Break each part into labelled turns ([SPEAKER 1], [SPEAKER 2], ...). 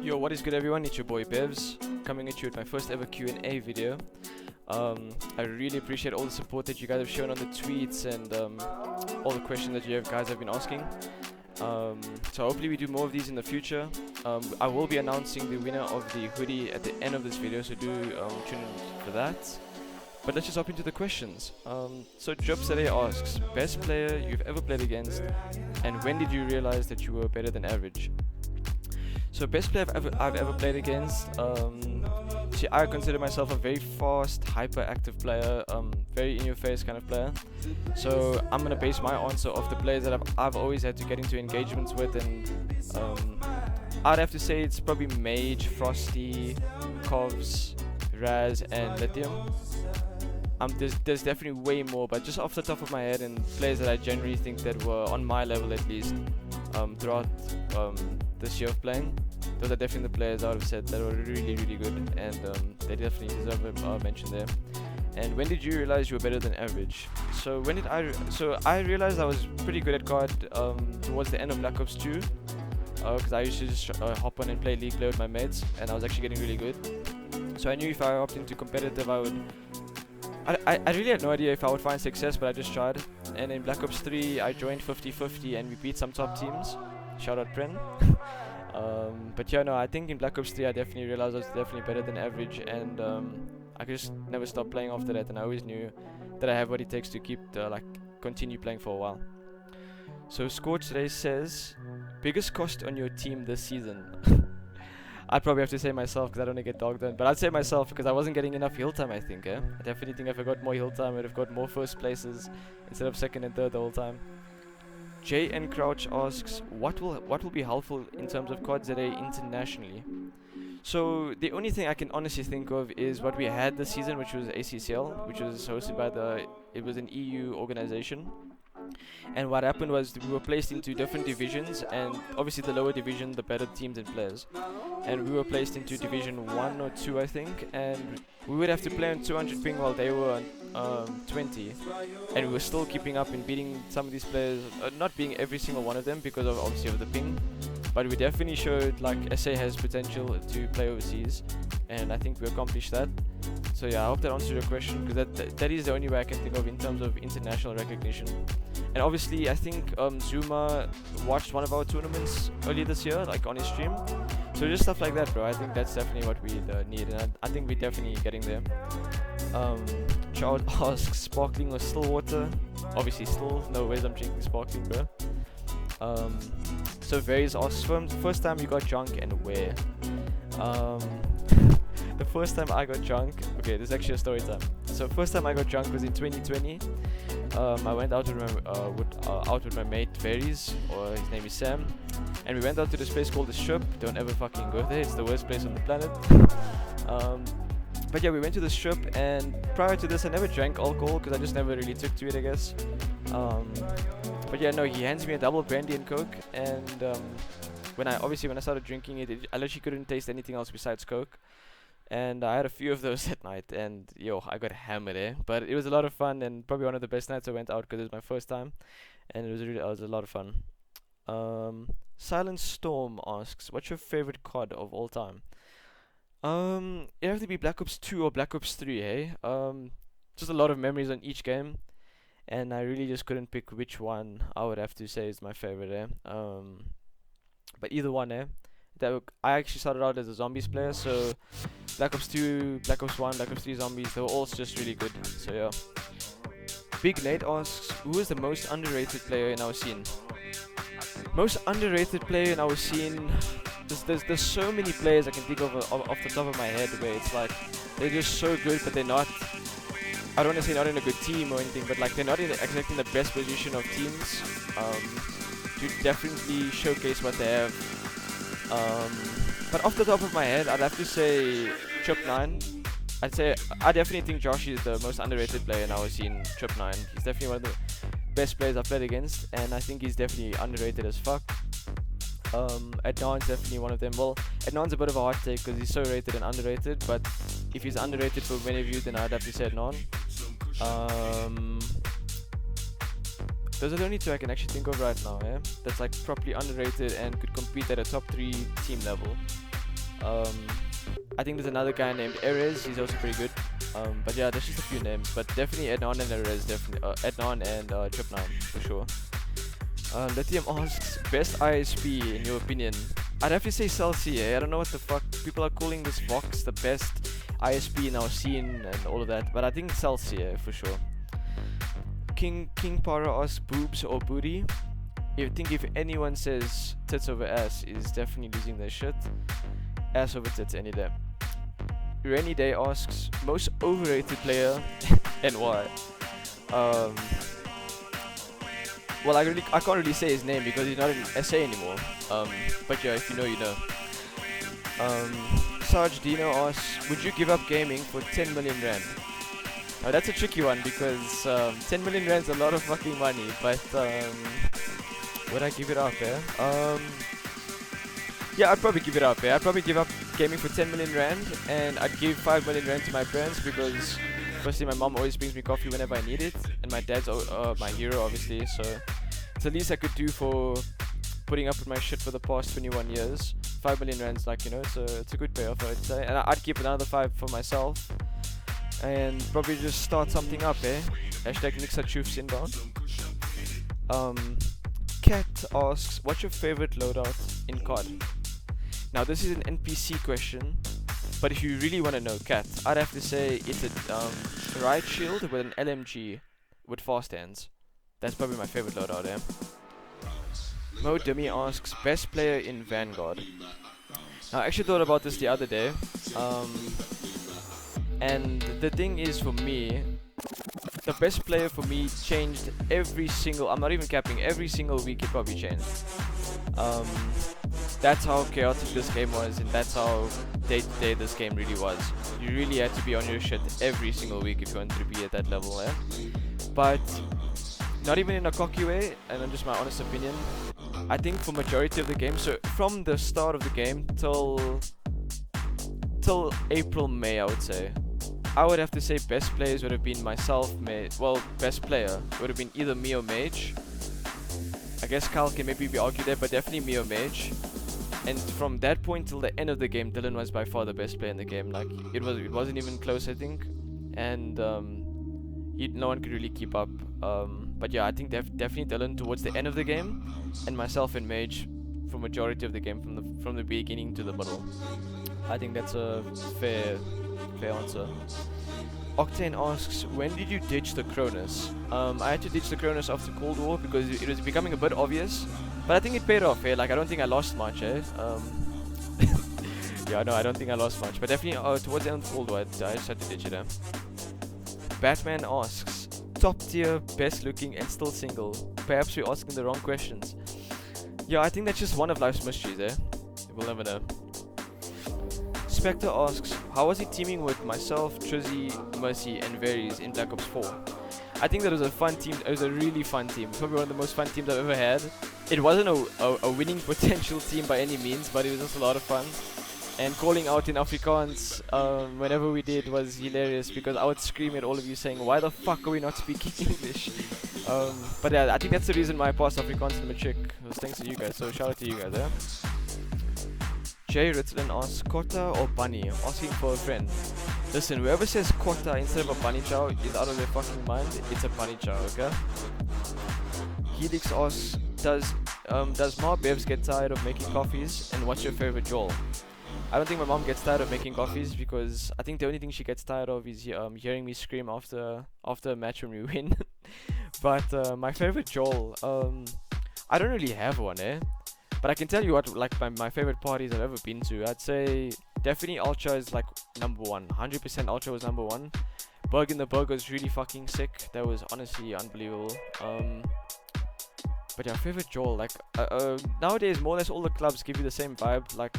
[SPEAKER 1] Yo, what is good everyone, it's your boy Bevs, coming at you with my first ever Q&A video. I really appreciate all the support that you guys have shown on the tweets and all the questions that you guys have been asking. So hopefully we do more of these in the future. I will be announcing the winner of the hoodie at the end of this video, so do tune in for that. But let's just hop into the questions. So Jobsade asks, best player you've ever played against, and when did you realize that you were better than average? So best player I've ever played against, see, I consider myself a very fast, hyperactive player, very in-your-face kind of player. So I'm gonna base my answer off the players that I've always had to get into engagements with, and I'd have to say it's probably Mage, Frosty, Kovs, Raz, and Lithium. There's definitely way more, but just off the top of my head, and players that I generally think that were on my level at least throughout this year of playing, those are definitely the players I would have said that were really good, and they definitely deserve a mention there. And when did you realize you were better than average? So when did I realized I was pretty good at COD towards the end of Black Ops 2, because I used to just hop on and play League play with my mates, and I was actually getting really good. So I knew if I hopped into competitive, I really had no idea if I would find success, but I just tried. And in Black Ops 3 I joined 50-50 and we beat some top teams. Shout out Pren. But yeah, no, I think in Black Ops 3 I definitely realized I was definitely better than average, and I could just never stop playing after that, and I always knew that I have what it takes to continue playing for a while. So Scorch today says, biggest cost on your team this season? I'd probably have to say myself because I don't want to get dogged on, but I'd say myself because I wasn't getting enough heal time, I think. I definitely think if I got more heal time, I would have got more first places instead of second and third the whole time. JN Crouch asks, what will be helpful in terms of COD ZA internationally? So the only thing I can honestly think of is what we had this season, which was ACCL, which was hosted by it was an EU organization. And what happened was we were placed into different divisions, and obviously the lower division, the better teams and players. And we were placed into division 1 or 2, I think, and we would have to play on 200 ping while they were on 20. And we were still keeping up and beating some of these players, not beating every single one of them because of obviously of the ping. But we definitely showed like SA has potential to play overseas, and I think we accomplished that. So yeah, I hope that answers your question, because that is the only way I can think of in terms of international recognition. And obviously I think Zuma watched one of our tournaments earlier this year, like on his stream. So just stuff like that, bro. I think that's definitely what we need, and I think we're definitely getting there. Charles asks, sparkling or still water? Obviously still, no ways I'm drinking sparkling, bro. So Varys asks, first time you got drunk and where? The first time I got drunk, okay, this is actually a story time. So first time I got drunk was in 2020. I went out with my mate Varys, or his name is Sam, and we went out to this place called the Strip. Don't ever fucking go there, it's the worst place on the planet. But yeah, we went to the Strip, and prior to this I never drank alcohol because I just never really took to it, I guess. But yeah, no, he hands me a double brandy and coke, and when I started drinking it, I literally couldn't taste anything else besides coke. And I had a few of those that night, and yo, I got hammered there. But it was a lot of fun, and probably one of the best nights I went out because it was my first time, and it was a lot of fun. Silent Storm asks, what's your favorite COD of all time? It have to be Black Ops 2 or Black Ops 3, hey? Just a lot of memories on each game, and I really just couldn't pick which one I would have to say is my favorite, eh? But either one, eh? I actually started out as a zombies player, so Black Ops 2, Black Ops 1, Black Ops 3 zombies, they were all just really good, so yeah. Big Nate asks, who is the most underrated player in our scene? Most underrated player in our scene, there's so many players I can think of off the top of my head where it's like, they're just so good, but they're not, I don't want to say not in a good team or anything, but like they're not exactly in the best position of teams to definitely showcase what they have. But off the top of my head, I'd have to say Chip9. I definitely think Josh is the most underrated player in our scene, Chip9. He's definitely one of the best players I've played against, and I think he's definitely underrated as fuck. Adnan's definitely one of them. Well, Adnan's a bit of a hot take because he's so rated and underrated, but if he's underrated for many of you, then I'd have to say Adnan. Those are the only two I can actually think of right now, that's like properly underrated and could compete at a top 3 team level. I think there's another guy named Erez. He's also pretty good. But yeah, there's just a few names. But definitely Ednon and Erez, definitely. Ednon and Trip9 for sure. Lithium asks, best ISP in your opinion? I'd have to say Celsius. I don't know what the fuck people are calling this Vox the best ISP in our scene and all of that, but I think Celsius for sure. King Para asks, boobs or booty? I think if anyone says tits over ass is definitely losing their shit. Ass over tits any day. Rainy Day asks, most overrated player and why? Well, I can't really say his name because he's not in SA anymore. But yeah, if you know, you know. Sarge Dino asks, would you give up gaming for 10 million rand? Now that's a tricky one because 10 million rand's a lot of fucking money. But would I give it up? Yeah, I'd probably give it up. I'd probably give up gaming for 10 million rand, and I'd give 5 million rand to my parents because firstly, my mom always brings me coffee whenever I need it, and my dad's my hero, obviously. So it's the least I could do for putting up with my shit for the past 21 years. 5 million rand's like, you know, it's a good payoff, I'd say. And I'd keep another 5 for myself, and probably just start something up, Hashtag Nixa Choofs inbound. Cat asks, what's your favorite loadout in COD? Now this is an NPC question, but if you really want to know, Cat, I'd have to say it's a riot shield with an LMG with fast hands. That's probably my favorite loadout, Mo Dummy asks, best player in Vanguard. Now I actually thought about this the other day, and the thing is, for me, the best player for me changed every single, I'm not even capping, every single week it probably changed. That's how chaotic this game was, and that's how day to day this game really was. You really had to be on your shit every single week if you wanted to be at that level, But not even in a cocky way, and just my honest opinion, I think for majority of the game, so from the start of the game till April, May, I would say, I would have to say best players would have been myself, best player would have been either me or Mage. I guess Kyle can maybe be argued there, but definitely me or Mage. And from that point till the end of the game, Dylan was by far the best player in the game. Like it wasn't even close, I think, and no one could really keep up. But yeah, I think definitely Dylan towards the end of the game, and myself and Mage for majority of the game from the beginning to the middle. I think that's a fair answer. Octane asks, when did you ditch the Cronus? I had to ditch the Cronus after Cold War because it was becoming a bit obvious. But I think it paid off, Like, I don't think I lost much, Yeah, no, I don't think I lost much. But definitely, towards the end of Cold War, I just had to ditch it, Batman asks, top tier, best looking, and still single. Perhaps we're asking the wrong questions. Yeah, I think that's just one of life's mysteries, We'll never know. Spectre asks, how was he teaming with myself, Trizzy, Mercy, and Varys in Black Ops 4? I think that was a fun team. It was a really fun team. Probably one of the most fun teams I've ever had. It wasn't a winning potential team by any means, but it was just a lot of fun. And calling out in Afrikaans whenever we did was hilarious because I would scream at all of you saying, why the fuck are we not speaking English? But yeah, I think that's the reason why I passed Afrikaans in Matric. It was thanks to you guys, so shout out to you guys, Jay Ritzlin asks, Kotta or Bunny? Asking for a friend. Listen, whoever says Kotta instead of a Bunny Chow is out of their fucking mind. It's a Bunny Chow, okay? Helix asks, does Ma Bevs get tired of making coffees? And what's your favorite Joel? I don't think my mom gets tired of making coffees because I think the only thing she gets tired of is hearing me scream after a match when we win. But my favorite Joel, I don't really have one, But I can tell you what, like my favorite parties I've ever been to. I'd say definitely Ultra is like number one. 100% Ultra was number one. Berg in the Berg was really fucking sick. That was honestly unbelievable. But yeah, favorite Joel, like nowadays more or less all the clubs give you the same vibe. Like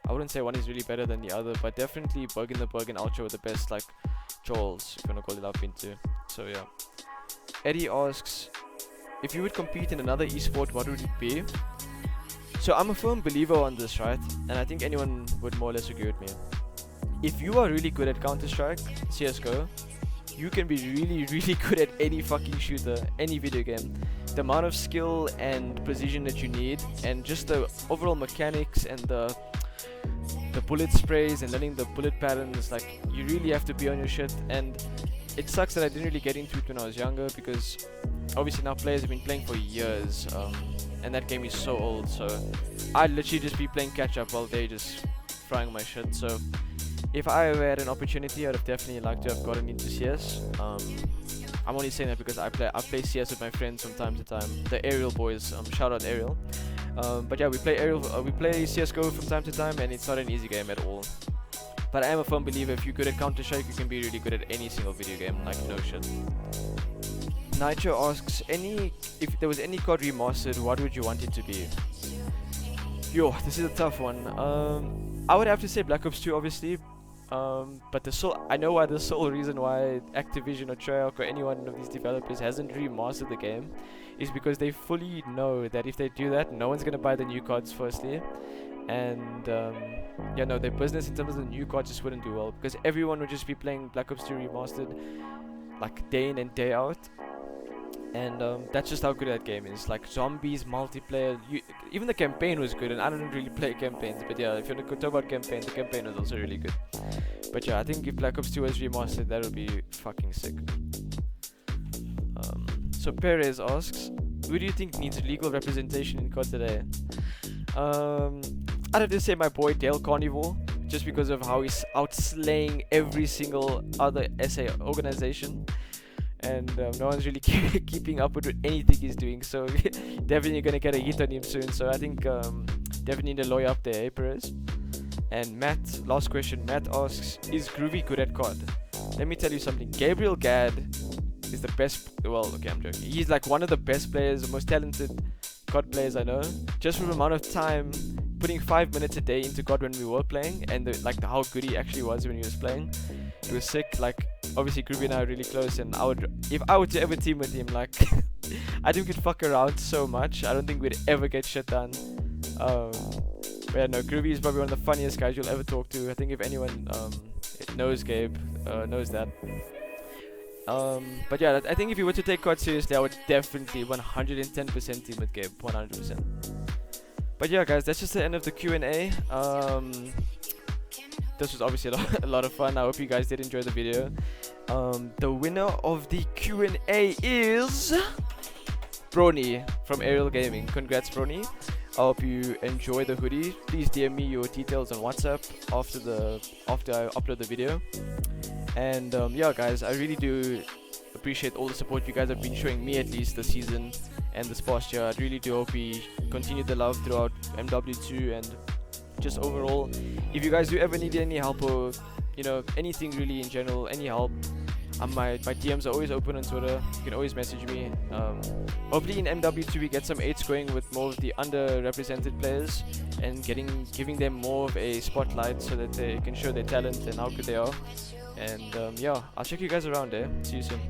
[SPEAKER 1] I wouldn't say one is really better than the other, but definitely Berg in the Berg and Ultra were the best like Joels, if you wanna call it up into. So yeah. Eddie asks, if you would compete in another esport, what would it be? So I'm a firm believer on this, right? And I think anyone would more or less agree with me. If you are really good at Counter-Strike, CSGO, you can be really, really good at any fucking shooter, any video game. The amount of skill and precision that you need, and just the overall mechanics and the the bullet sprays and learning the bullet patterns. Like, you really have to be on your shit, and it sucks that I didn't really get into it when I was younger, because obviously now players have been playing for years, and that game is so old, so I'd literally just be playing catch up while they just frying my shit. So if I ever had an opportunity, I'd have definitely liked to have gotten into CS. I'm only saying that because I play CS with my friends from time to time, the Aerial boys. Shout out Aerial. But yeah, we play CS:GO from time to time, and it's not an easy game at all. But I am a firm believer, if you're good at Counter-Strike, you can be really good at any single video game, like no shit. Nitro asks, if there was any COD remastered, what would you want it to be? Yo, this is a tough one. I would have to say Black Ops 2, obviously. But I know why the sole reason why Activision or Treyarch or any one of these developers hasn't remastered the game is because they fully know that if they do that, no one's gonna buy the new cards firstly, and yeah, no, their business in terms of the new cards just wouldn't do well, because everyone would just be playing Black Ops 2 remastered like day in and day out. And that's just how good that game is. Like zombies, multiplayer, even the campaign was good, and I don't really play campaigns, but yeah, if you want to talk about campaign, the campaign was also really good. But yeah, I think if Black Ops 2 was remastered, that would be fucking sick. So Perez asks, who do you think needs legal representation in COD today? I'd have to say my boy Dale Carnivore, just because of how he's outslaying every single other SA organization. And no one's really keeping up with anything he's doing, so definitely gonna get a hit on him soon. So I think definitely need a lawyer up there, eh, Perez? And Matt, last question, Matt asks, is Groovy good at COD? Let me tell you something, Gabriel Gadd is the best, well, okay, I'm joking. He's like one of the best players, the most talented COD players I know. Just from the amount of time, putting 5 minutes a day into COD when we were playing, and how good he actually was when he was playing. It was sick. Like, obviously Groovy and I are really close, and if I were to ever team with him, like I think we'd fuck around so much. I don't think we'd ever get shit done. But yeah, no, Groovy is probably one of the funniest guys you'll ever talk to. I think if anyone knows Gabe, knows that. But yeah, I think if you were to take COD seriously, I would definitely 110% team with Gabe, 100%. But yeah, guys, that's just the end of the Q&A. This was obviously a lot of fun. I hope you guys did enjoy the video. The winner of the Q&A is Brony from Aerial Gaming. Congrats, Brony. I hope you enjoy the hoodie. Please DM me your details on WhatsApp after I upload the video. And yeah, guys, I really do appreciate all the support you guys have been showing me, at least this season and this past year. I really do hope we continue the love throughout MW2 and just overall. If you guys do ever need any help, or anything really in general, any help, my DMs are always open on Twitter. You can always message me. Hopefully in MW2 we get some 8s going with more of the underrepresented players, and giving them more of a spotlight so that they can show their talent and how good they are. And yeah, I'll check you guys around there. See you soon.